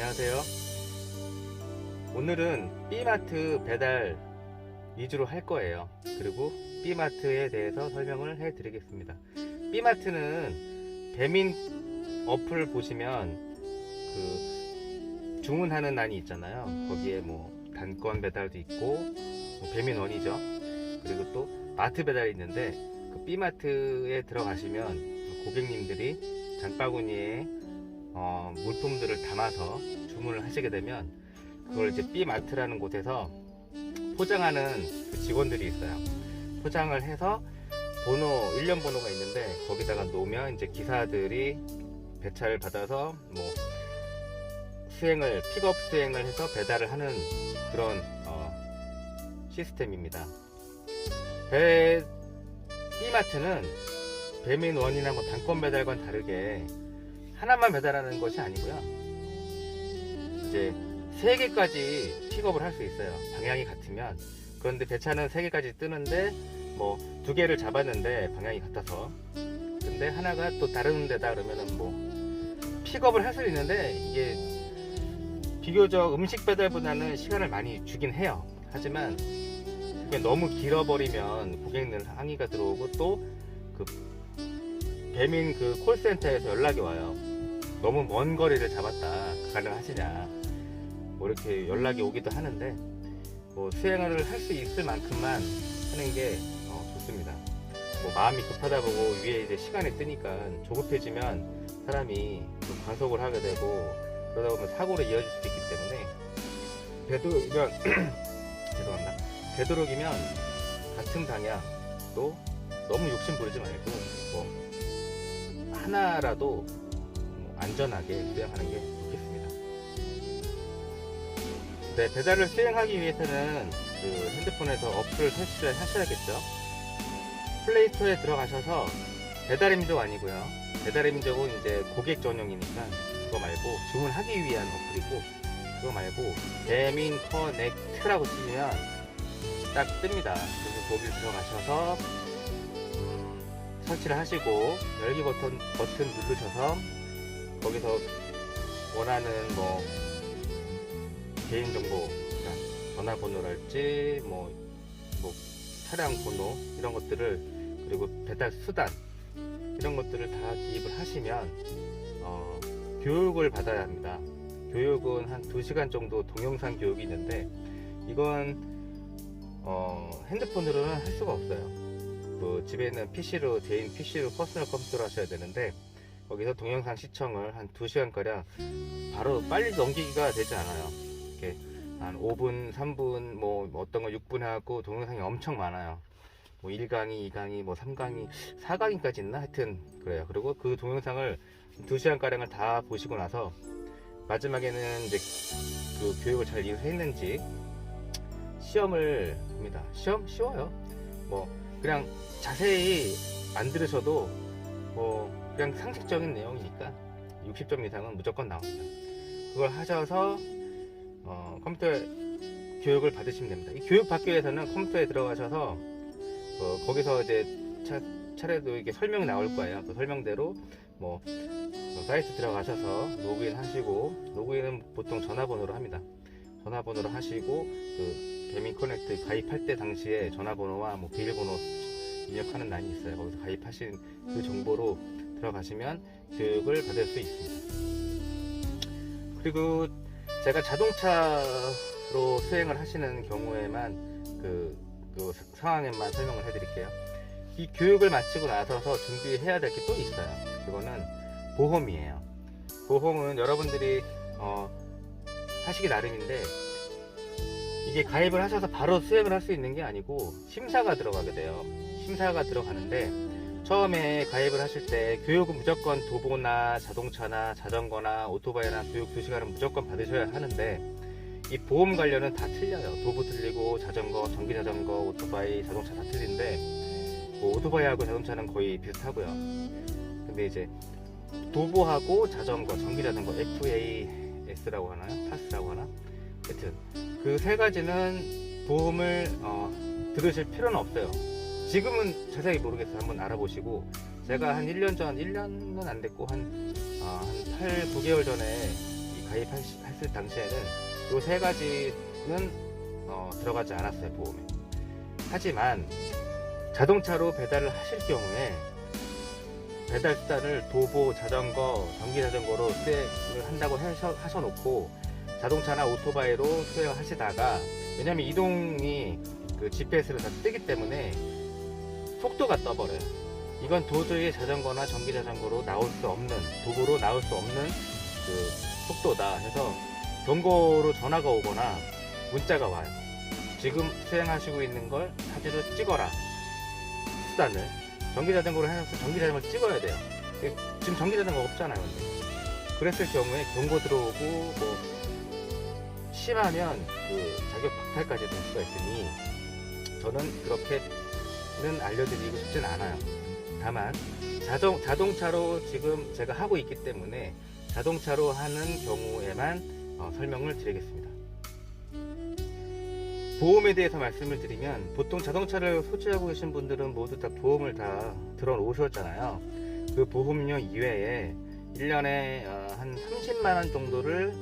안녕하세요. 오늘은 B마트 배달 위주로 할 거예요. 그리고 B마트에 대해서 설명을 해 드리겠습니다. B마트는 배민 어플 보시면 그 주문하는欄이 있잖아요. 거기에 뭐 단건 배달도 있고 뭐 배민원이죠. 그리고 또 마트 배달이 있는데 그 B마트에 들어가시면 고객님들이 장바구니에 물품들을 담아서 주문을 하시게 되면 그걸 이제 B마트라는 곳에서 포장하는 그 직원들이 있어요. 포장을 해서 일련 번호가 있는데 거기다가 놓으면 이제 기사들이 배차를 받아서 뭐 픽업 수행을 해서 배달을 하는 그런 시스템입니다. B마트는 배민원이나 뭐 단건 배달과는 다르게 하나만 배달하는 것이 아니고요. 이제 3개까지 픽업을 할 수 있어요. 방향이 같으면. 그런데 배차는 3개까지 뜨는데 뭐 2개를 잡았는데 방향이 같아서. 근데 하나가 또 다른 데다 그러면은 뭐 픽업을 할 수 있는데 이게 비교적 음식 배달보다는 시간을 많이 주긴 해요. 하지만 그게 너무 길어버리면 고객들 항의가 들어오고 또 그 배민 그 콜센터에서 연락이 와요. 너무 먼 거리를 잡았다. 가능하시냐. 뭐 이렇게 연락이 오기도 하는데 뭐 수행을 할 수 있을 만큼만 하는 게 좋습니다. 뭐 마음이 급하다 보고 위에 이제 시간이 뜨니까 조급해지면 사람이 좀 과속을 하게 되고 그러다 보면 사고로 이어질 수도 있기 때문에 되도록이면 죄송합니다. 되도록이면 같은 방향 또 너무 욕심 부리지 말고 뭐 하나라도 안전하게 수행하는 게 좋겠습니다. 네, 배달을 수행하기 위해서는 그 핸드폰에서 어플을 설치를 하셔야겠죠. 플레이스토어에 들어가셔서 배달의민족 아니고요. 배달의민족은 이제 고객 전용이니까 그거 말고 주문하기 위한 어플이고 그거 말고 배민 커넥트라고 치시면 딱 뜹니다. 그래서 거기 들어가셔서 설치를 하시고 열기 버튼 누르셔서 거기서 원하는 뭐 개인정보, 전화번호랄지 뭐 차량 번호 이런 것들을 그리고 배달 수단 이런 것들을 다 기입을 하시면 교육을 받아야 합니다. 교육은 한 2시간 정도 동영상 교육이 있는데 이건 핸드폰으로는 할 수가 없어요. 그 집에 있는 PC로 개인 PC로 퍼스널 컴퓨터로 하셔야 되는데 거기서 동영상 시청을 한 2시간가량 바로 빨리 넘기기가 되지 않아요. 이렇게 한 5분, 3분, 뭐 어떤 거 6분 하고 동영상이 엄청 많아요. 뭐 1강의, 2강의, 뭐 3강의, 4강의까지 있나? 하여튼 그래요. 그리고 그 동영상을 2시간가량을 다 보시고 나서 마지막에는 이제 그 교육을 잘 이해했는지 시험을 봅니다. 시험 쉬워요. 뭐 그냥 자세히 안 들으셔도 뭐 그냥 상식적인 내용이니까 60점 이상은 무조건 나옵니다. 그걸 하셔서 컴퓨터 교육을 받으시면 됩니다. 이 교육 받기 위해서는 컴퓨터에 들어가셔서 거기서 이제 차례도 이렇게 설명이 나올 거예요. 그 설명대로 뭐 사이트 들어가셔서 로그인 하시고 로그인은 보통 전화번호로 합니다. 전화번호로 하시고 그 배민 커넥트 가입할 때 당시에 전화번호와 뭐 비밀번호 입력하는欄이 있어요. 거기서 가입하신 그 정보로 들어가시면 교육을 받을 수 있습니다. 그리고 제가 자동차로 수행을 하시는 경우에만 그 상황에만 설명을 해드릴게요. 이 교육을 마치고 나서서 준비해야 될 게 또 있어요. 그거는 보험이에요. 보험은 여러분들이 하시기 나름인데 이게 가입을 하셔서 바로 수행을 할 수 있는 게 아니고 심사가 들어가게 돼요. 심사가 들어가는데 처음에 가입을 하실 때 교육은 무조건 도보나 자동차나 자전거나 오토바이나 교육 2시간은 무조건 받으셔야 하는데 이 보험 관련은 다 틀려요. 도보 틀리고 자전거, 전기자전거, 오토바이, 자동차 다 틀린데 뭐 오토바이하고 자동차는 거의 비슷하고요. 근데 이제 도보하고 자전거, 전기자전거 FAS라고 하나요? 파스라고 하나? 하여튼 그 3가지는 보험을 들으실 필요는 없어요. 지금은 자세히 모르겠어요. 한번 알아보시고 제가 한 1년 전, 1년은 안 됐고 한 8, 9개월 전에 이 가입했을 당시에는 요 세 가지는 들어가지 않았어요, 보험에. 하지만 자동차로 배달을 하실 경우에 배달 수단을 도보, 자전거, 전기 자전거로 수행을 한다고 하셔놓고 자동차나 오토바이로 수행하시다가, 왜냐면 이동이 그 GPS로 다 뜨기 때문에 속도가 떠버려요. 이건 도저히 자전거나 전기 자전거로 나올 수 없는, 도보로 나올 수 없는 그 속도다 해서 경고로 전화가 오거나 문자가 와요. 지금 수행하시고 있는 걸 사진으로 찍어라. 수단을 전기 자전거로 해서 전기 자전거를 찍어야 돼요. 지금 전기 자전거 없잖아요. 근데. 그랬을 경우에 경고 들어오고 뭐 심하면 그 자격 박탈까지 될 수가 있으니 저는 그렇게는 알려드리고 싶진 않아요. 다만 자동차로 지금 제가 하고 있기 때문에 자동차로 하는 경우에만 설명을 드리겠습니다. 보험에 대해서 말씀을 드리면, 보통 자동차를 소지하고 계신 분들은 모두 다 보험을 다 들어 놓으셨잖아요. 그 보험료 이외에 1년에 한 30만원 정도를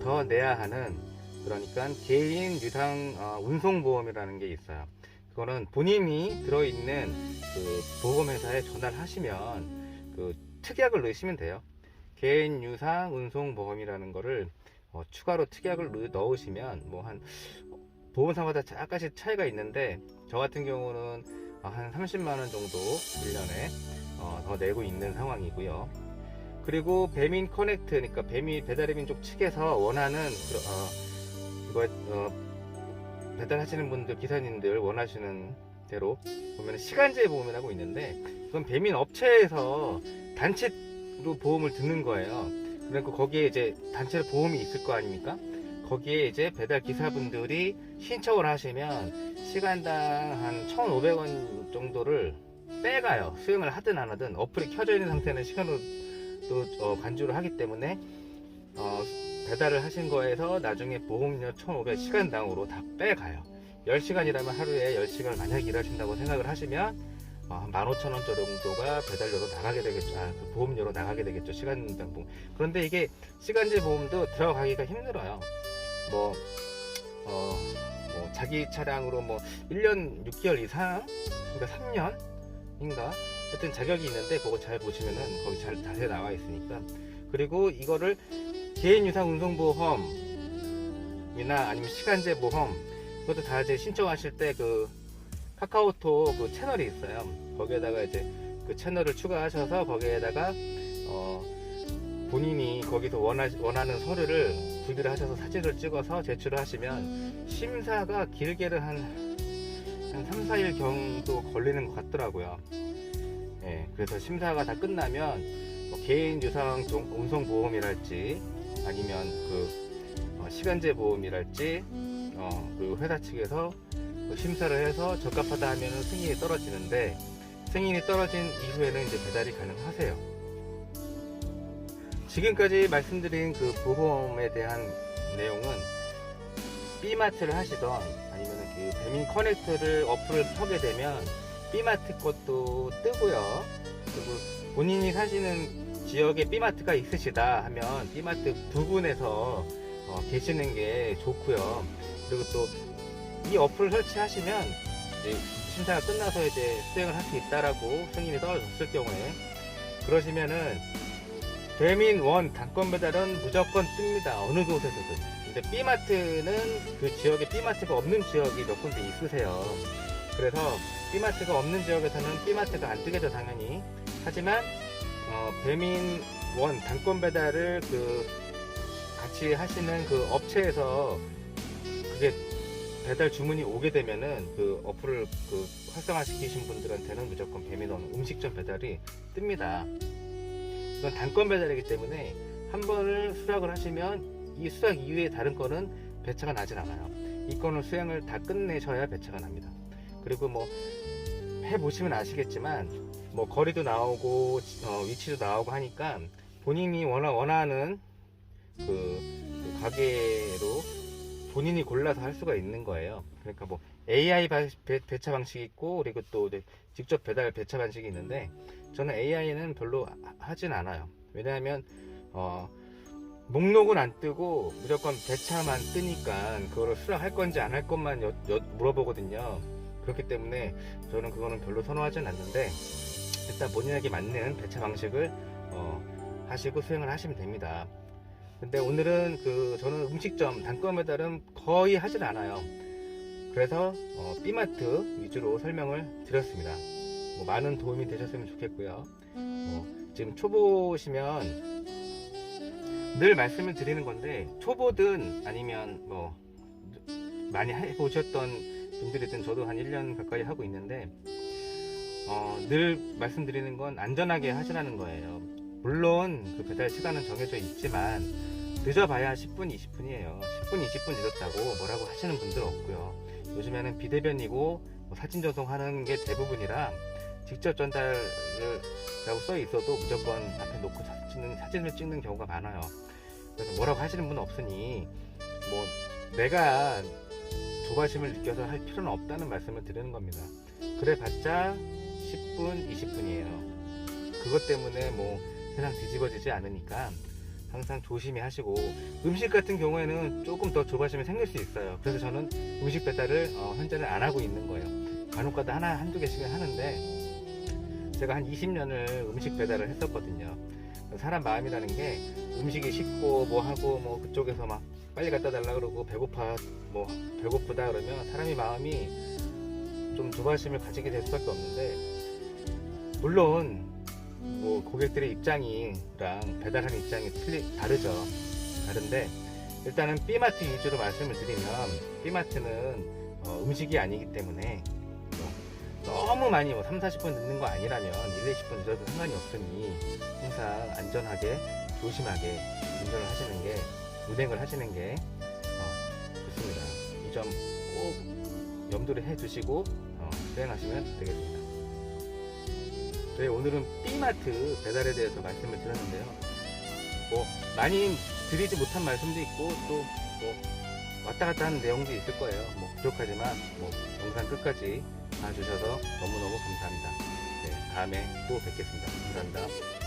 더 내야 하는, 그러니까 개인 유상 운송보험이라는 게 있어요. 그거는 본인이 들어있는 그 보험회사에 전화를 하시면 그 특약을 넣으시면 돼요. 개인 유상 운송보험이라는 거를 추가로 특약을 넣으시면 뭐 한 보험사마다 약간씩 차이가 있는데, 저 같은 경우는 한 30만원 정도 1년에 더 내고 있는 상황이고요. 그리고 배민 커넥트, 그러니까 배달의 민족 측에서 원하는 이거 배달하시는 분들, 기사님들 원하시는 대로 보면 시간제 보험이라고 있는데, 그건 배민 업체에서 단체로 보험을 드는 거예요. 그러니까 거기에 이제 단체 보험이 있을 거 아닙니까? 거기에 이제 배달 기사분들이 신청을 하시면 시간당 한 1,500원 정도를 빼가요. 수행을 하든 안 하든 어플이 켜져 있는 상태는 시간으로 또 간주를 하기 때문에 배달을 하신 거에서 나중에 보험료 1,500 시간당으로 다 빼가요. 10시간이라면 하루에 10시간 만약 일하신다고 생각을 하시면 한 15,000원 정도가 배달료로 나가게 되겠죠. 그 보험료로 나가게 되겠죠. 시간당 보험. 그런데 이게 시간제 보험도 들어가기가 힘들어요. 뭐 자기 차량으로 뭐 1년 6개월 이상, 그러니까 3년인가 하여튼 자격이 있는데, 그거 잘 보시면은 거기 잘 자세히 나와 있으니까. 그리고 이거를 개인 유상 운송보험이나 아니면 시간제 보험, 그것도 다 이제 신청하실 때 그 카카오톡 그 채널이 있어요. 거기에다가 이제 그 채널을 추가하셔서 거기에다가 본인이 거기서 원하는 서류를 구비를 하셔서 사진을 찍어서 제출을 하시면 심사가 길게는 한 3, 4일 정도 걸리는 것 같더라고요. 예, 그래서 심사가 다 끝나면 개인 유상 운송보험이랄지 아니면 그 시간제 보험이랄지 그리고 회사 측에서 심사를 해서 적합하다 하면 승인이 떨어지는데, 승인이 떨어진 이후에는 이제 배달이 가능하세요. 지금까지 말씀드린 그 보험에 대한 내용은 B마트를 하시던 아니면 그 배민 커넥트를 어플을 켜게 되면 B마트 것도 뜨고요. 그리고 본인이 사시는 지역에 B마트가 있으시다 하면 B마트 부근에서 계시는 게 좋고요. 그리고 또 이 어플을 설치하시면 이제 심사가 끝나서 이제 수행을 할 수 있다라고 승인이 떨어졌을 경우에, 그러시면은 배민 원 단건 배달은 무조건 뜹니다. 어느 곳에서든. 근데 B마트는 그 지역에 B마트가 없는 지역이 몇 군데 있으세요. 그래서 B마트가 없는 지역에서는 B마트가 안 뜨겠죠, 당연히. 하지만 배민 원 단건 배달을 그 같이 하시는 그 업체에서 그게 배달 주문이 오게 되면은 그 어플을 그 활성화 시키신 분들한테는 무조건 배민원 음식점 배달이 뜹니다. 이건 단건 배달이기 때문에 한 번을 수락을 하시면 이 수락 이후에 다른 건은 배차가 나질 않아요. 이 건을 수행을 다 끝내셔야 배차가 납니다. 그리고 뭐 해보시면 아시겠지만 뭐 거리도 나오고 위치도 나오고 하니까 본인이 원하는 그 가게로 본인이 골라서 할 수가 있는 거예요. 그러니까 뭐 AI 배차 방식이 있고, 그리고 또 직접 배달 배차 방식이 있는데, 저는 AI는 별로 하진 않아요. 왜냐하면 목록은 안 뜨고 무조건 배차만 뜨니까 그거를 수락할 건지 안 할 것만 물어보거든요. 그렇기 때문에 저는 그거는 별로 선호하진 않는데, 일단 본인에게 맞는 배차 방식을 하시고 수행을 하시면 됩니다. 근데 오늘은 저는 음식점 단건 배달은 거의 하질 않아요. 그래서 B마트 위주로 설명을 드렸습니다. 뭐 많은 도움이 되셨으면 좋겠고요. 지금 초보시면 늘 말씀을 드리는 건데, 초보든 아니면 뭐 많이 해보셨던 분들이든, 저도 한 1년 가까이 하고 있는데 늘 말씀드리는 건 안전하게 하시라는 거예요. 물론 그 배달 시간은 정해져 있지만 늦어봐야 10분 20분이에요 10분 20분 늦었다고 뭐라고 하시는 분들 없고요. 요즘에는 비대면이고 사진 전송하는 게 대부분이라 직접 전달을 라고 써 있어도 무조건 앞에 놓고 사진을 찍는 경우가 많아요. 그래서 뭐라고 하시는 분은 없으니 뭐 내가 조바심을 느껴서 할 필요는 없다는 말씀을 드리는 겁니다. 그래 봤자 10분 20분이에요 그것 때문에 뭐 세상 뒤집어지지 않으니까 항상 조심히 하시고, 음식 같은 경우에는 조금 더 조바심이 생길 수 있어요. 그래서 저는 음식 배달을 현재는 안 하고 있는 거예요. 간혹가다 한두 개씩은 하는데, 제가 한 20년을 음식 배달을 했었거든요. 사람 마음이라는 게 음식이 식고 뭐 하고 뭐 그쪽에서 막 빨리 갖다 달라 그러고 배고프다 그러면 사람이 마음이 좀 조바심을 가지게 될 수밖에 없는데, 물론 뭐 고객들의 입장이랑 배달하는 입장이 다른데, 일단은 B마트 위주로 말씀을 드리면, B마트는 음식이 아니기 때문에 너무 많이 3, 40분 늦는 거 아니라면 1, 20분 늦어도 상관이 없으니 항상 안전하게 조심하게 운행을 하시는 게 좋습니다. 이 점 꼭 염두를 해 두시고 수행하시면 되겠습니다. 저희 오늘은 B마트 배달에 대해서 말씀을 드렸는데요. 뭐 많이 드리지 못한 말씀도 있고 또 왔다 갔다 하는 내용도 있을 거예요. 뭐 부족하지만 영상 끝까지 봐주셔서 너무너무 감사합니다. 네, 다음에 또 뵙겠습니다. 감사합니다.